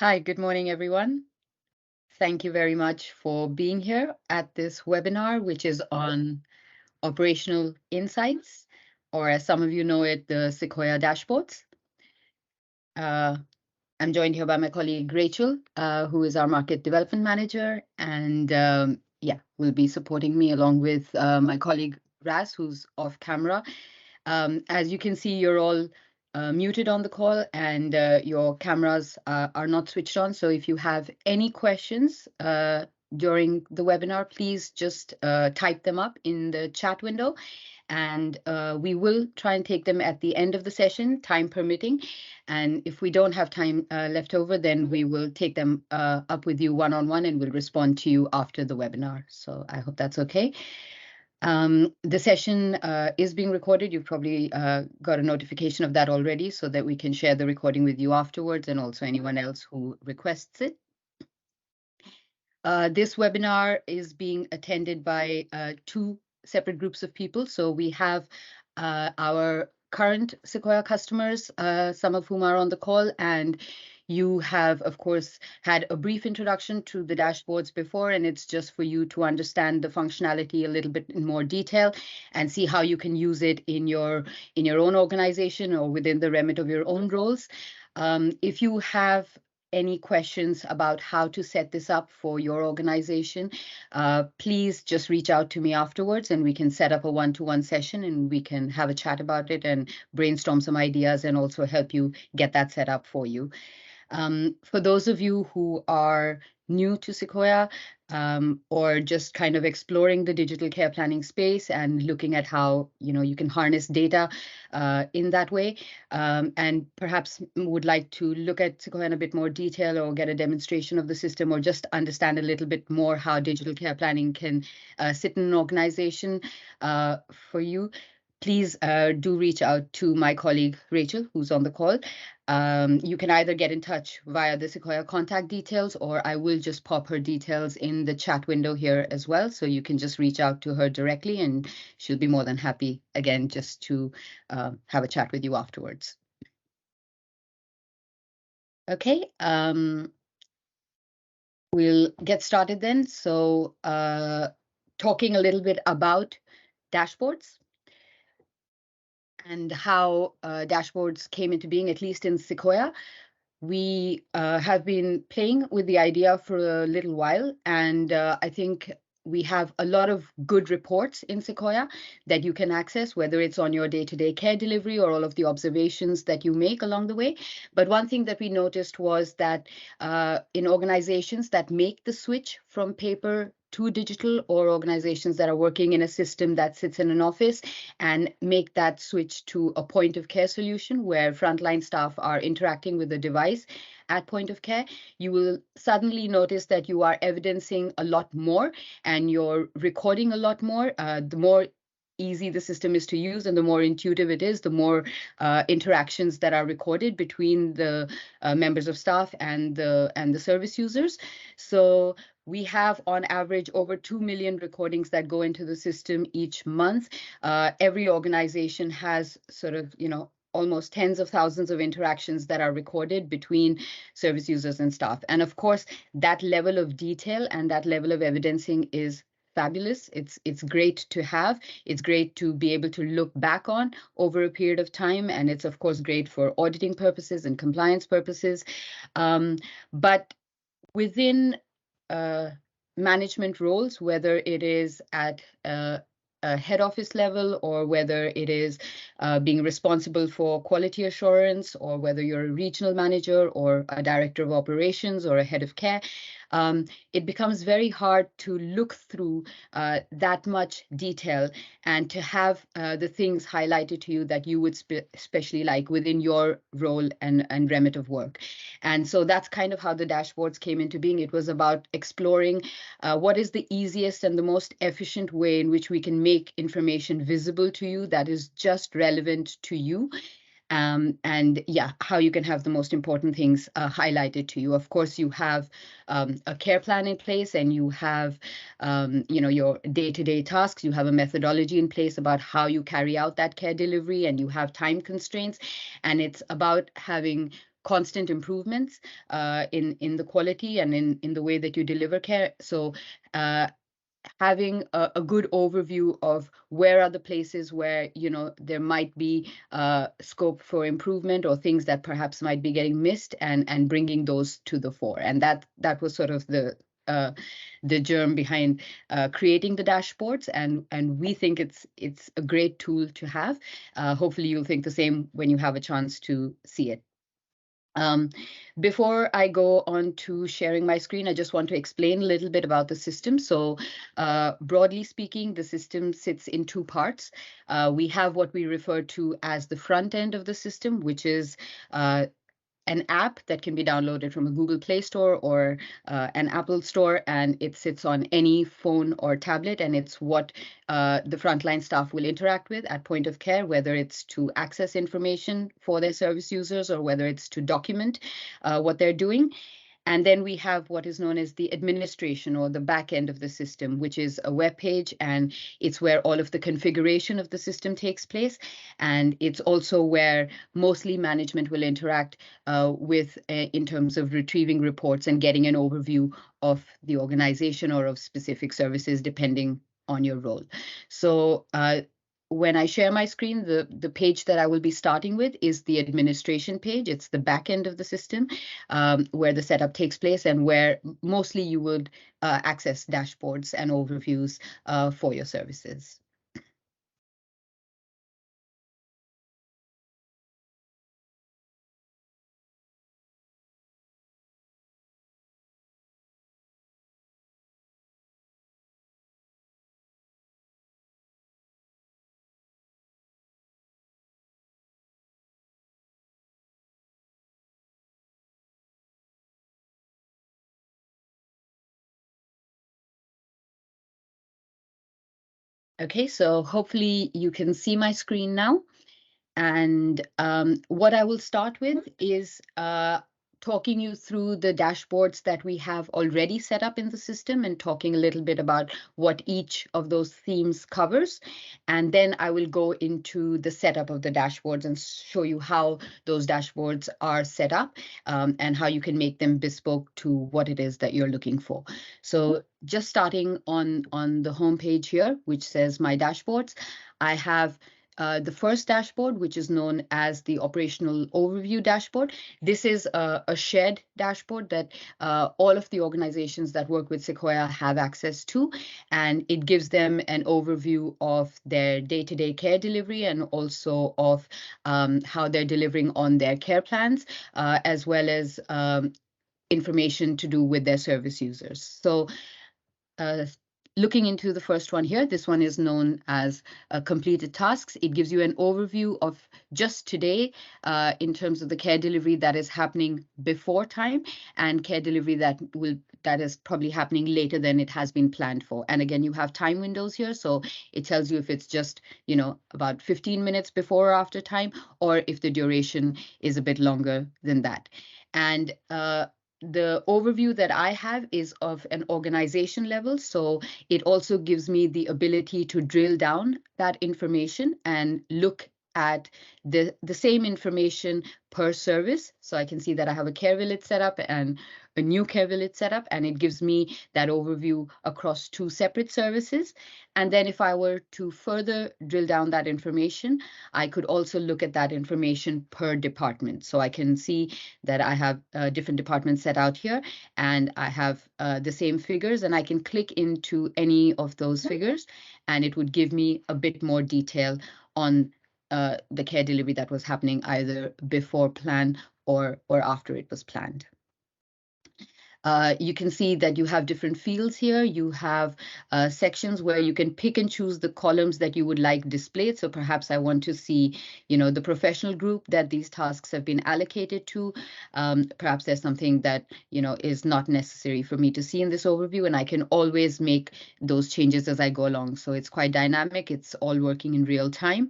Hi, good morning, everyone. Thank you very much for being here at this webinar, which is on operational insights, or as some of you know it, the Sekoia dashboards. I'm joined here by my colleague Rachel, who is our market development manager, and will be supporting me along with my colleague Raz, who's off camera. As you can see, you're all muted on the call and your cameras are not switched on. So if you have any questions during the webinar, please just type them up in the chat window, and we will try and take them at the end of the session, time permitting. And if we don't have time left over, then we will take them up with you one-on-one and we'll respond to you after the webinar. So I hope that's okay. The session is being recorded. You've probably got a notification of that already, so that we can share the recording with you afterwards, and also anyone else who requests it. This webinar is being attended by two separate groups of people. So we have our current Sekoia customers, some of whom are on the call, and you have, of course, had a brief introduction to the dashboards before, and it's just for you to understand the functionality a little bit in more detail and see how you can use it in your own organization or within the remit of your own roles. If you have any questions about how to set this up for your organization, please just reach out to me afterwards and we can set up a one-to-one session and we can have a chat about it and brainstorm some ideas and also help you get that set up for you. For those of you who are new to Sekoia or just kind of exploring the digital care planning space and looking at how you can harness data in that way, and perhaps would like to look at Sekoia in a bit more detail or get a demonstration of the system or just understand a little bit more how digital care planning can sit in an organization for you, please do reach out to my colleague Rachel, who's on the call. You can either get in touch via the Sekoia contact details, or I will just pop her details in the chat window here as well. So you can just reach out to her directly and she'll be more than happy, again, just to have a chat with you afterwards. Okay, we'll get started then. So talking a little bit about dashboards and how dashboards came into being, at least in Sekoia. We have been playing with the idea for a little while, and I think we have a lot of good reports in Sekoia that you can access, whether it's on your day-to-day care delivery or all of the observations that you make along the way. But one thing that we noticed was that in organizations that make the switch from paper to digital, or organizations that are working in a system that sits in an office and make that switch to a point of care solution where frontline staff are interacting with the device at point of care, you will suddenly notice that you are evidencing a lot more and you're recording a lot more. The more easy the system is to use and the more intuitive it is, the more interactions that are recorded between the members of staff and the service users. So we have on average over 2 million recordings that go into the system each month. Every organization has sort of, almost tens of thousands of interactions that are recorded between service users and staff. And of course, that level of detail and that level of evidencing is fabulous. It's great to have. It's great to be able to look back on over a period of time. And it's, of course, great for auditing purposes and compliance purposes. But within management roles, whether it is at a head office level or whether it is being responsible for quality assurance, or whether you're a regional manager or a director of operations or a head of care, it becomes very hard to look through that much detail and to have the things highlighted to you that you would especially like within your role and remit of work. And so that's kind of how the dashboards came into being. It was about exploring what is the easiest and the most efficient way in which we can make information visible to you that is just relevant to you. And yeah, how you can have the most important things highlighted to you. Of course, you have a care plan in place, and you have, your day-to-day tasks. You have a methodology in place about how you carry out that care delivery, and you have time constraints. And it's about having constant improvements in the quality and in the way that you deliver care. So having a good overview of where are the places where there might be scope for improvement, or things that perhaps might be getting missed, and bringing those to the fore. And that was sort of the germ behind creating the dashboards, and we think it's a great tool to have. Hopefully you'll think the same when you have a chance to see it. Um, Before I go on to sharing my screen, I just want to explain a little bit about the system. So broadly speaking, the system sits in two parts. We have what we refer to as the front end of the system, which is an app that can be downloaded from a Google Play Store or an Apple Store, and it sits on any phone or tablet, and it's what the frontline staff will interact with at point of care, whether it's to access information for their service users or whether it's to document what they're doing. And then we have what is known as the administration, or the back end of the system, which is a web page, and it's where all of the configuration of the system takes place. And it's also where mostly management will interact with in terms of retrieving reports and getting an overview of the organization or of specific services, depending on your role. So when I share my screen, the page that I will be starting with is the administration page. It's the back end of the system, where the setup takes place, and where mostly you would access dashboards and overviews for your services. Okay, so hopefully you can see my screen now. And what I will start with is talking you through the dashboards that we have already set up in the system, and talking a little bit about what each of those themes covers. And then I will go into the setup of the dashboards and show you how those dashboards are set up, and how you can make them bespoke to what it is that you're looking for. So just starting on the home page here, which says My Dashboards, I have the first dashboard, which is known as the operational overview dashboard. This is a shared dashboard that all of the organizations that work with Sekoia have access to, and it gives them an overview of their day-to-day care delivery, and also of how they're delivering on their care plans, as well as information to do with their service users. So uh, looking into the first one here, this one is known as completed tasks. It gives you an overview of just today in terms of the care delivery that is happening before time, and care delivery that is probably happening later than it has been planned for. And again, you have time windows here, so it tells you if it's just about 15 minutes before or after time, or if the duration is a bit longer than that. And the overview that I have is of an organization level. So it also gives me the ability to drill down that information and look at the same information per service. So I can see that I have a care village set up and a new care village set up, and it gives me that overview across two separate services. And then if I were to further drill down that information, I could also look at that information per department. So I can see that I have different departments set out here, and I have the same figures, and I can click into any of those figures, and it would give me a bit more detail on the care delivery that was happening either before plan or after it was planned. You can see that you have different fields here. You have sections where you can pick and choose the columns that you would like displayed. So perhaps I want to see, the professional group that these tasks have been allocated to. Perhaps there's something that, is not necessary for me to see in this overview, and I can always make those changes as I go along. So it's quite dynamic. It's all working in real time.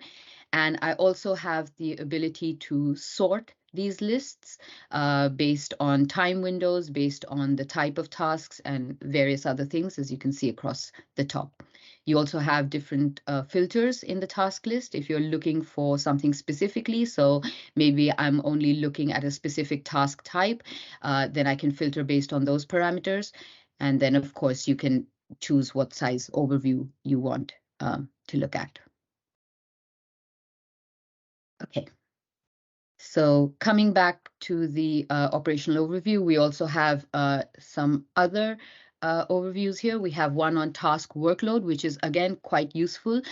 And I also have the ability to sort these lists based on time windows, based on the type of tasks, and various other things, as you can see across the top. You also have different filters in the task list if you're looking for something specifically. So maybe I'm only looking at a specific task type, then I can filter based on those parameters. And then, of course, you can choose what size overview you want to look at. Okay. So coming back to the operational overview, we also have some other overviews here. We have one on task workload, which is, again, quite useful.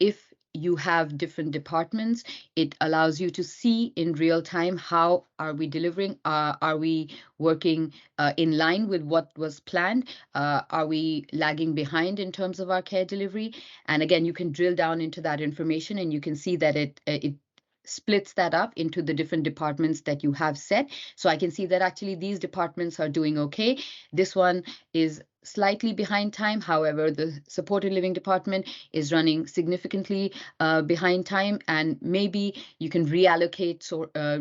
If you have different departments, it allows you to see in real time how are we delivering, are we working in line with what was planned, are we lagging behind in terms of our care delivery. And again, you can drill down into that information and you can see that it splits that up into the different departments that you have set. So I can see that actually these departments are doing okay. This one is slightly behind time. However, the supported living department is running significantly behind time, and maybe you can reallocate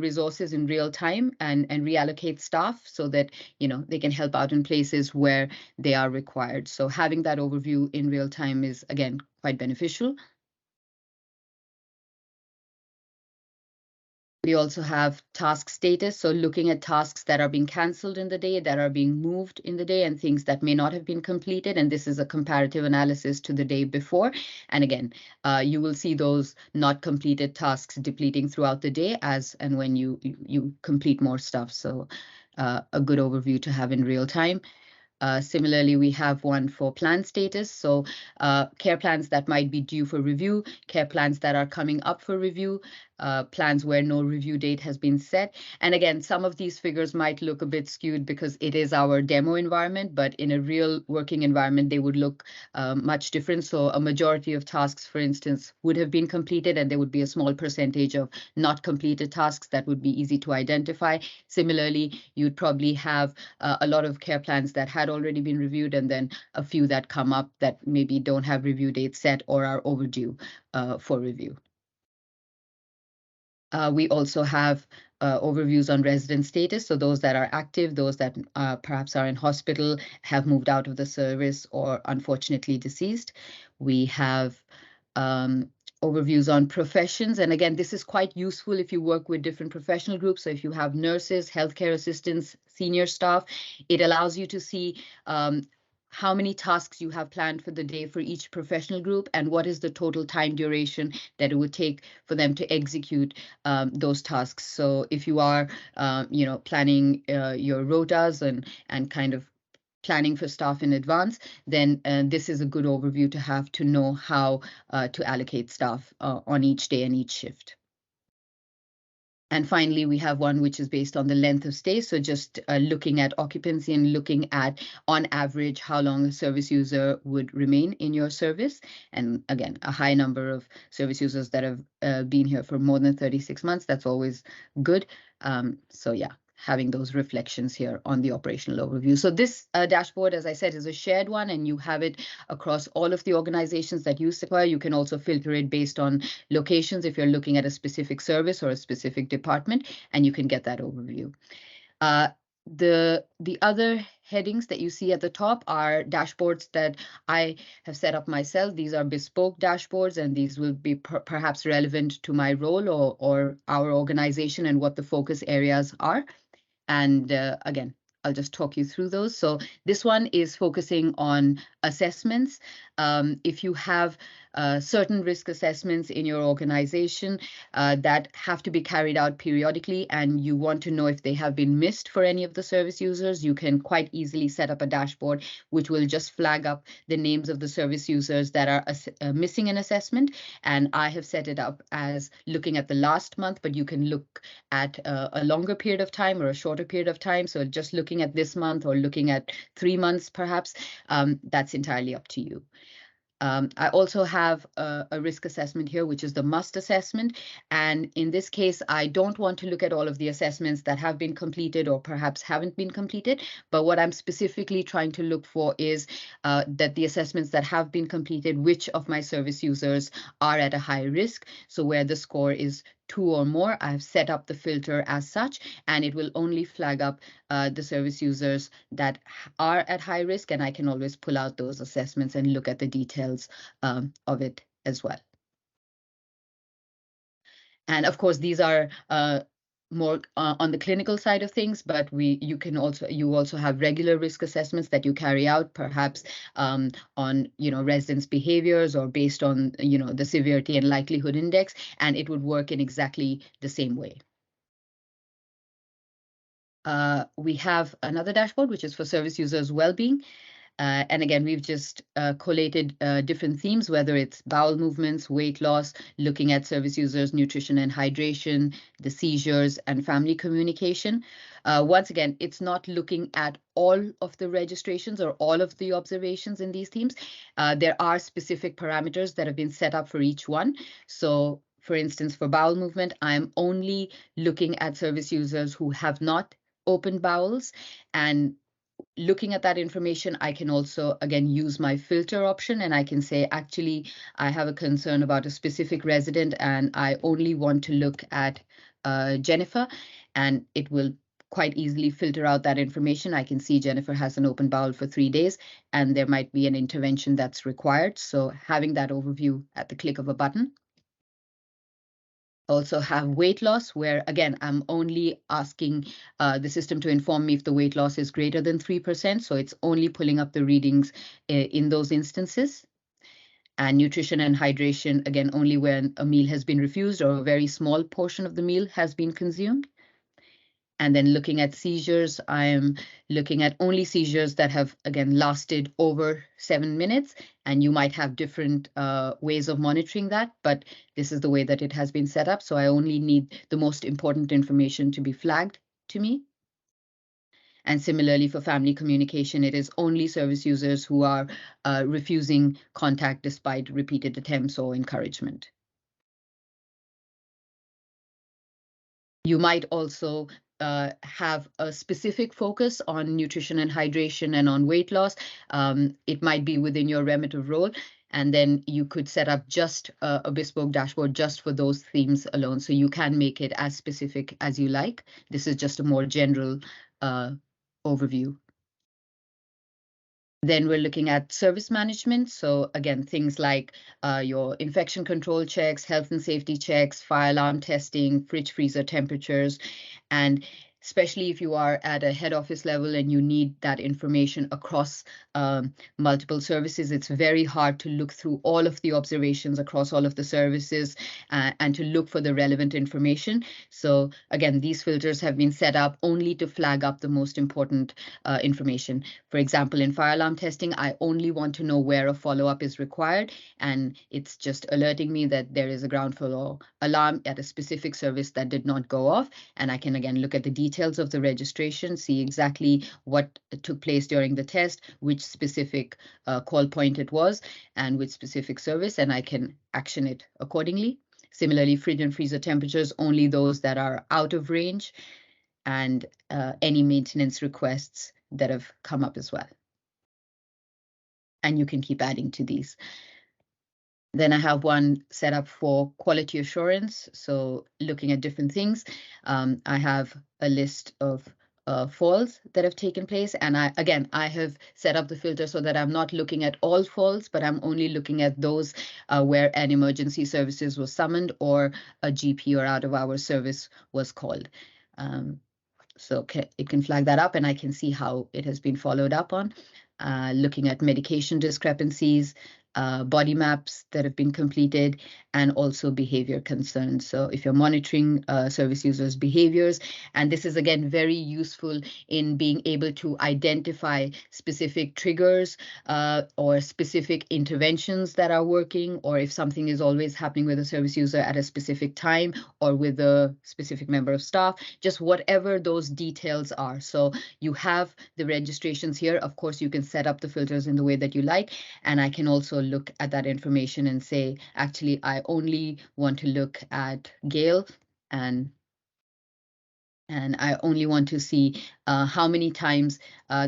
resources in real time and reallocate staff so that they can help out in places where they are required. So having that overview in real time is, again, quite beneficial. We also have task status, so looking at tasks that are being cancelled in the day, that are being moved in the day, and things that may not have been completed. And this is a comparative analysis to the day before. And again, you will see those not completed tasks depleting throughout the day as and when you complete more stuff. So a good overview to have in real time. Similarly, we have one for plan status. So care plans that might be due for review, care plans that are coming up for review, plans where no review date has been set. And again, some of these figures might look a bit skewed because it is our demo environment, but in a real working environment, they would look much different. So a majority of tasks, for instance, would have been completed, and there would be a small percentage of not completed tasks that would be easy to identify. Similarly, you'd probably have a lot of care plans that had already been reviewed, and then a few that come up that maybe don't have review dates set or are overdue for review. We also have overviews on resident status, so those that are active, those that perhaps are in hospital, have moved out of the service, or unfortunately deceased. We have overviews on professions. And again, this is quite useful if you work with different professional groups. So if you have nurses, healthcare assistants, senior staff, it allows you to see how many tasks you have planned for the day for each professional group, and what is the total time duration that it would take for them to execute those tasks. So if you are, planning your rotas and kind of planning for staff in advance, then this is a good overview to have to know how to allocate staff on each day and each shift. And finally, we have one which is based on the length of stay. So just looking at occupancy and looking at, on average, how long a service user would remain in your service. And again, a high number of service users that have been here for more than 36 months. That's always good. So yeah, having those reflections here on the operational overview. So this dashboard, as I said, is a shared one, and you have it across all of the organizations that use Sekoia. You can also filter it based on locations if you're looking at a specific service or a specific department, and you can get that overview. The other headings that you see at the top are dashboards that I have set up myself. These are bespoke dashboards, and these will be perhaps relevant to my role or our organization and what the focus areas are. And again, I'll just talk you through those. So this one is focusing on assessments. If you have certain risk assessments in your organization that have to be carried out periodically, and you want to know if they have been missed for any of the service users, you can quite easily set up a dashboard which will just flag up the names of the service users that are missing an assessment. And I have set it up as looking at the last month, but you can look at a longer period of time or a shorter period of time. So just looking at this month or looking at 3 months, perhaps, that's entirely up to you. I also have a risk assessment here, which is the must assessment. And in this case, I don't want to look at all of the assessments that have been completed or perhaps haven't been completed. But what I'm specifically trying to look for is that the assessments that have been completed, which of my service users are at a high risk. So where the score is 2 or more, I've set up the filter as such, and it will only flag up the service users that are at high risk, and I can always pull out those assessments and look at the details of it as well. And of course, these are more on the clinical side of things, but you also have regular risk assessments that you carry out, perhaps on residents' behaviors or based on the severity and likelihood index, and it would work in exactly the same way. We have another dashboard, which is for service users' well-being. And again, we've just collated different themes, whether it's bowel movements, weight loss, looking at service users' nutrition and hydration, the seizures, and family communication. Once again, it's not looking at all of the registrations or all of the observations in these themes. There are specific parameters that have been set up for each one. So, for instance, for bowel movement, I'm only looking at service users who have not opened bowels, and looking at that information, I can also, again, use my filter option, and I can say, actually, I have a concern about a specific resident, and I only want to look at Jennifer, and it will quite easily filter out that information. I can see Jennifer has an open bowel for 3 days, and there might be an intervention that's required. So having that overview at the click of a button. Also have weight loss, where again, I'm only asking the system to inform me if the weight loss is greater than 3%. So it's only pulling up the readings in those instances. And nutrition and hydration, again, only when a meal has been refused or a very small portion of the meal has been consumed. And then looking at seizures, I am looking at only seizures that have, again, lasted over 7 minutes. And you might have different ways of monitoring that, but this is the way that it has been set up. So I only need the most important information to be flagged to me. And similarly, for family communication, it is only service users who are refusing contact despite repeated attempts or encouragement. You might also have a specific focus on nutrition and hydration and on weight loss. It might be within your remit of role, and then you could set up just a bespoke dashboard just for those themes alone. So you can make it as specific as you like. This is just a more general overview. Then we're looking at service management. So again, things like your infection control checks, health and safety checks, fire alarm testing, fridge freezer temperatures, and especially if you are at a head office level and you need that information across multiple services, it's very hard to look through all of the observations across all of the services and to look for the relevant information. So again, these filters have been set up only to flag up the most important information. For example, in fire alarm testing, I only want to know where a follow-up is required, and it's just alerting me that there is a ground floor alarm at a specific service that did not go off, and I can again look at the details of the registration, see exactly what took place during the test, which specific call point it was, and which specific service, and I can action it accordingly. Similarly, fridge and freezer temperatures, only those that are out of range, and any maintenance requests that have come up as well. And you can keep adding to these. Then I have one set up for quality assurance. So looking at different things, I have a list of falls that have taken place. And I have set up the filter so that I'm not looking at all falls, but I'm only looking at those where an emergency services was summoned or a GP or out of hours service was called. So it can flag that up, and I can see how it has been followed up on. Looking at medication discrepancies, body maps that have been completed, and also behavior concerns. So if you're monitoring service users' behaviors, and this is again very useful in being able to identify specific triggers or specific interventions that are working, or if something is always happening with a service user at a specific time or with a specific member of staff, just whatever those details are. So you have the registrations here. Of course, you can set up the filters in the way that you like, and I can also look at that information and say, actually, I only want to look at Gail, and I only want to see how many times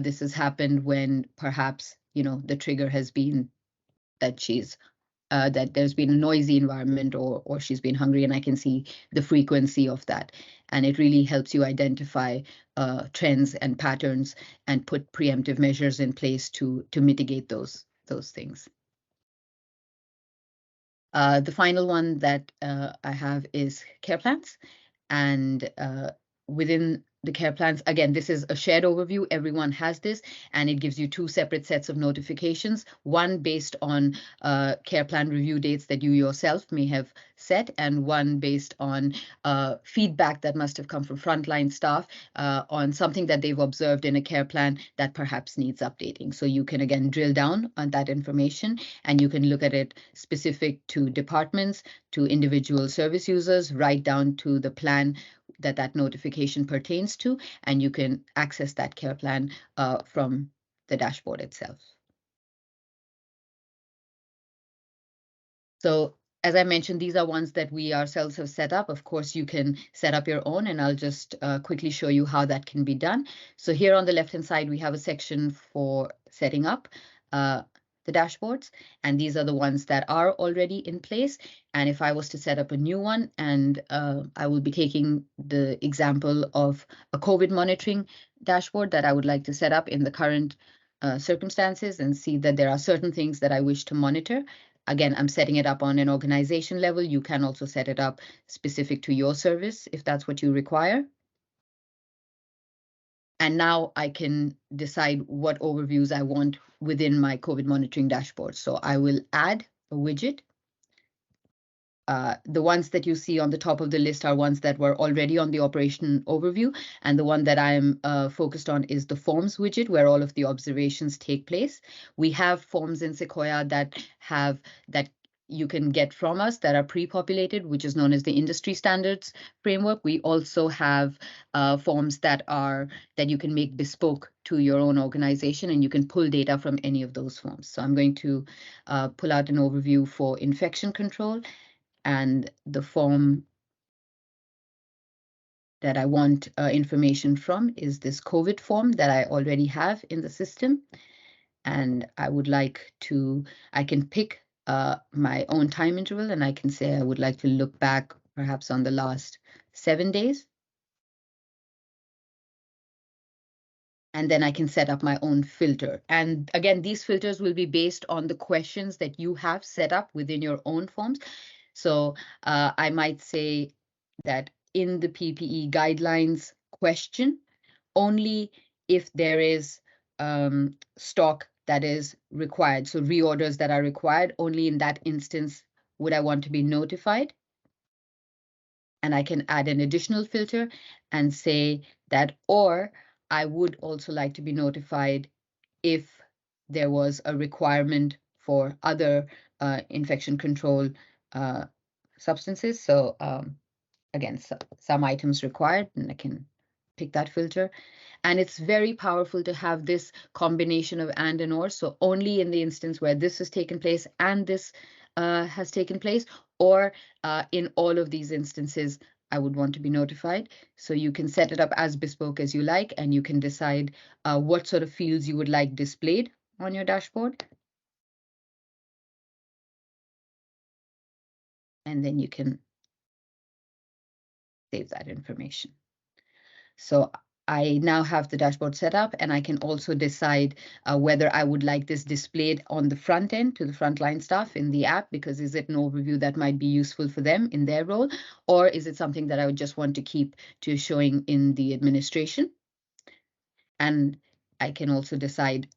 this has happened when perhaps, the trigger has been that she's that there's been a noisy environment or she's been hungry, and I can see the frequency of that. And it really helps you identify trends and patterns and put preemptive measures in place to mitigate those things. The final one that I have is care plans. And within the care plans, again, this is a shared overview. Everyone has this, and it gives you two separate sets of notifications, one based on care plan review dates that you yourself may have set, and one based on feedback that must have come from frontline staff on something that they've observed in a care plan that perhaps needs updating. So you can, again, drill down on that information, and you can look at it specific to departments, to individual service users, right down to the plan that notification pertains to, and you can access that care plan from the dashboard itself. So as I mentioned, these are ones that we ourselves have set up. Of course, you can set up your own, and I'll just quickly show you how that can be done. So here on the left-hand side, we have a section for setting up the dashboards, and these are the ones that are already in place. And if I was to set up a new one, and I will be taking the example of a COVID monitoring dashboard that I would like to set up in the current circumstances and see that there are certain things that I wish to monitor. Again, I'm setting it up on an organization level. You can also set it up specific to your service if that's what you require. And now I can decide what overviews I want within my COVID monitoring dashboard. So I will add a widget. The ones that you see on the top of the list are ones that were already on the operation overview. And the one that I'm focused on is the forms widget, where all of the observations take place. We have forms in Sekoia that you can get from us that are pre-populated, which is known as the industry standards framework. We also have forms that you can make bespoke to your own organization, and you can pull data from any of those forms. So I'm going to pull out an overview for infection control. And the form that I want information from is this COVID form that I already have in the system. And I can pick my own time interval, and I can say I would like to look back perhaps on the last 7 days. And then I can set up my own filter. And again, these filters will be based on the questions that you have set up within your own forms. So I might say that in the PPE guidelines question, only if there is stock that is required, so reorders that are required, only in that instance would I want to be notified. And I can add an additional filter and say that, or I would also like to be notified if there was a requirement for other infection control substances. So again, some items required, and I can pick that filter. And it's very powerful to have this combination of and or. So only in the instance where this has taken place and this has taken place, or in all of these instances, I would want to be notified. So you can set it up as bespoke as you like, and you can decide what sort of fields you would like displayed on your dashboard. And then you can save that information. So I now have the dashboard set up, and I can also decide whether I would like this displayed on the front end to the frontline staff in the app, because is it an overview that might be useful for them in their role, or is it something that I would just want to keep to showing in the administration? And I can also decide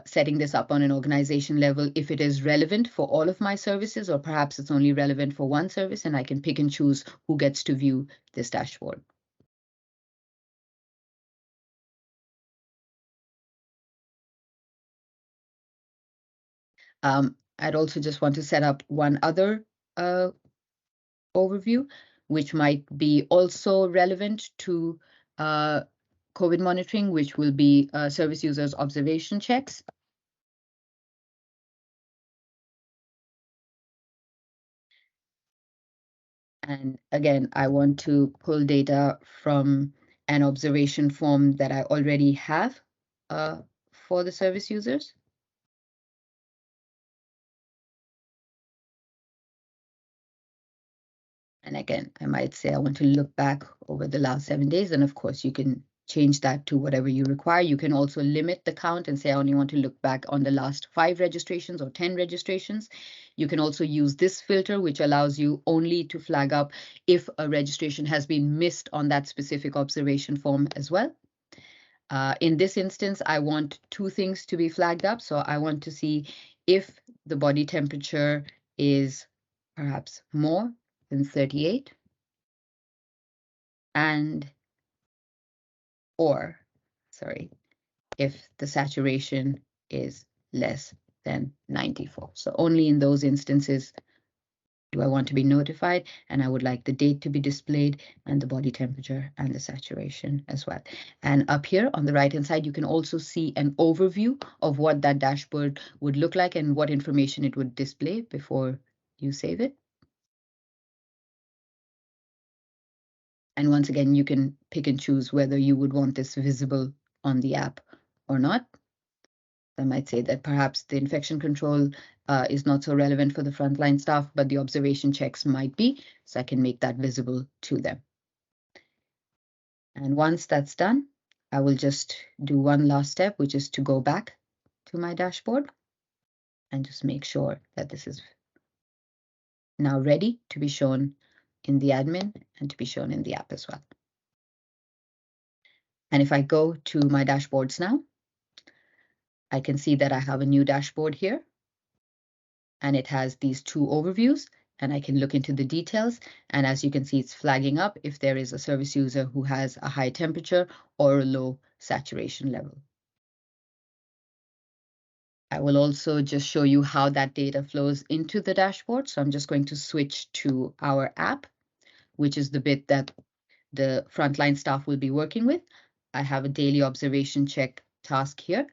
setting this up on an organization level if it is relevant for all of my services, or perhaps it's only relevant for one service, and I can pick and choose who gets to view this dashboard. I'd also just want to set up one other overview, which might be also relevant to COVID monitoring, which will be service users observation checks. And again, I want to pull data from an observation form that I already have for the service users. And again, I might say I want to look back over the last 7 days. And of course, you can change that to whatever you require. You can also limit the count and say I only want to look back on the last 5 registrations or 10 registrations. You can also use this filter, which allows you only to flag up if a registration has been missed on that specific observation form as well. In this instance, I want 2 things to be flagged up. So I want to see if the body temperature is perhaps more than 38 and if the saturation is less than 94. So only in those instances do I want to be notified, and I would like the date to be displayed and the body temperature and the saturation as well. And up here on the right-hand side, you can also see an overview of what that dashboard would look like and what information it would display before you save it. And once again, you can pick and choose whether you would want this visible on the app or not. I might say that perhaps the infection control is not so relevant for the frontline staff, but the observation checks might be, so I can make that visible to them. And once that's done, I will just do one last step, which is to go back to my dashboard and just make sure that this is now ready to be shown in the admin and to be shown in the app as well. And if I go to my dashboards now, I can see that I have a new dashboard here, and it has these 2 overviews, and I can look into the details. And as you can see, it's flagging up if there is a service user who has a high temperature or a low saturation level. I will also just show you how that data flows into the dashboard. So I'm just going to switch to our app, which is the bit that the frontline staff will be working with. I have a daily observation check task here,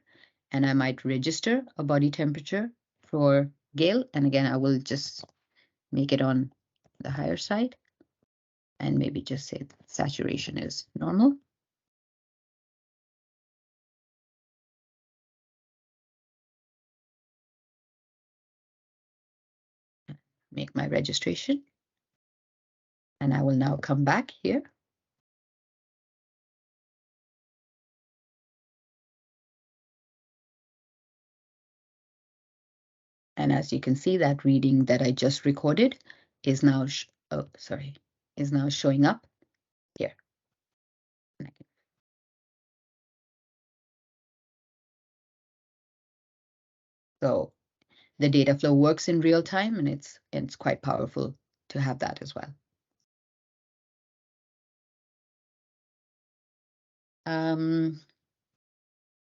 and I might register a body temperature for Gail. And again, I will just make it on the higher side and maybe just say saturation is normal. Make my registration. And I will now come back here. And as you can see, that reading that I just recorded is now, is now showing up here. So the data flow works in real time, and it's quite powerful to have that as well.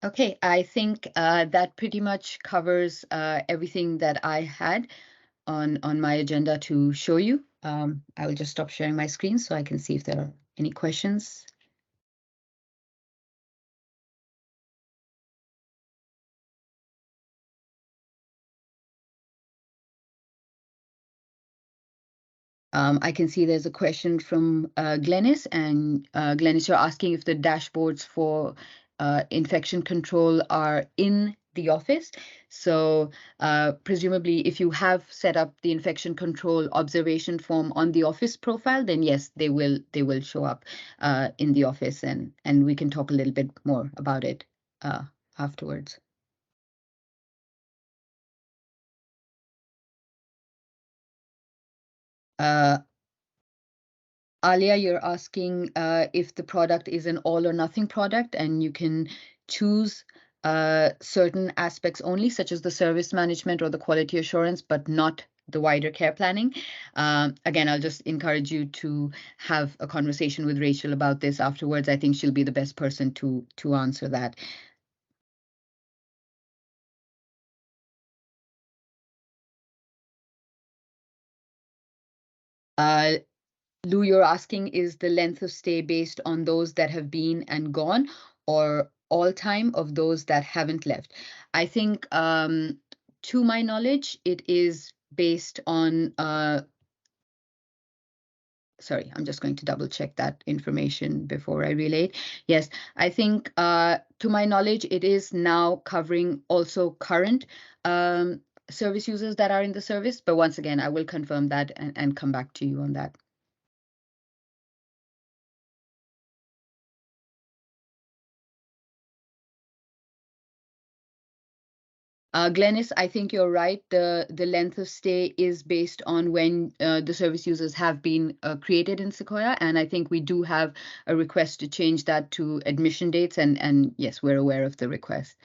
Okay, I think that pretty much covers everything that I had on my agenda to show you. I will just stop sharing my screen so I can see if there are any questions. I can see there's a question from Glennis, and Glennis, you're asking if the dashboards for infection control are in the office. So presumably, if you have set up the infection control observation form on the office profile, then yes, they will show up in the office, and we can talk a little bit more about it afterwards. Alia, you're asking if the product is an all or nothing product, and you can choose certain aspects only, such as the service management or the quality assurance, but not the wider care planning. Again, I'll just encourage you to have a conversation with Rachel about this afterwards. I think she'll be the best person to answer that. Lou, you're asking, is the length of stay based on those that have been and gone, or all time of those that haven't left? I think, to my knowledge, it is based on, sorry, I'm just going to double check that information before I relay it. Yes, I think, to my knowledge, it is now covering also current service users that are in the service. But once again, I will confirm that and come back to you on that. Glennis, I think you're right. The length of stay is based on when the service users have been created in Sekoia, and I think we do have a request to change that to admission dates, and yes, we're aware of the request.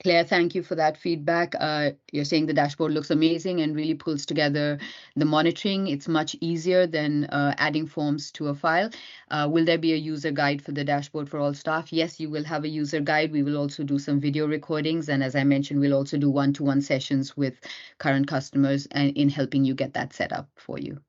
Claire, thank you for that feedback. You're saying the dashboard looks amazing and really pulls together the monitoring. It's much easier than adding forms to a file. Will there be a user guide for the dashboard for all staff? Yes, you will have a user guide. We will also do some video recordings. And as I mentioned, we'll also do one-to-one sessions with current customers and in helping you get that set up for you.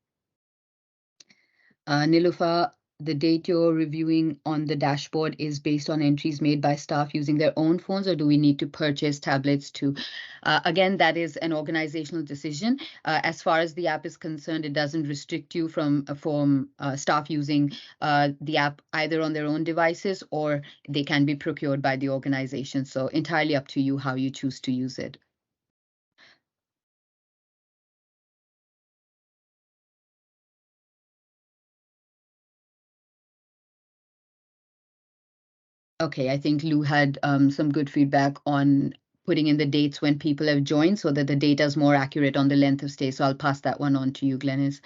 Nilufa, the date you're reviewing on the dashboard is based on entries made by staff using their own phones, or do we need to purchase tablets to? Again, that is an organizational decision. As far as the app is concerned, it doesn't restrict you from staff using the app either on their own devices or they can be procured by the organization. So entirely up to you how you choose to use it. Okay, I think Lou had some good feedback on putting in the dates when people have joined so that the data is more accurate on the length of stay. So I'll pass that one on to you, Glenys.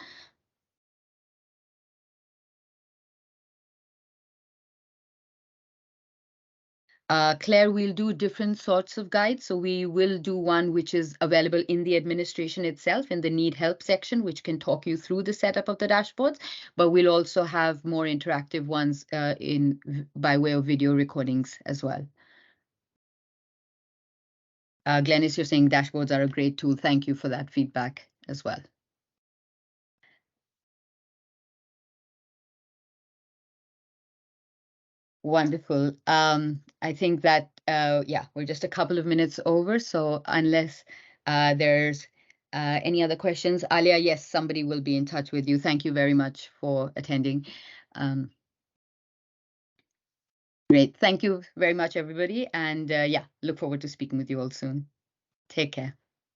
Claire, we'll do different sorts of guides. So we will do one which is available in the administration itself in the need help section, which can talk you through the setup of the dashboards. But we'll also have more interactive ones by way of video recordings as well. Glenys, you're saying dashboards are a great tool. Thank you for that feedback as well. Wonderful. I think that, yeah, we're just a couple of minutes over. So unless there's any other questions, Alia, yes, somebody will be in touch with you. Thank you very much for attending. Great. Thank you very much, everybody. And yeah, look forward to speaking with you all soon. Take care.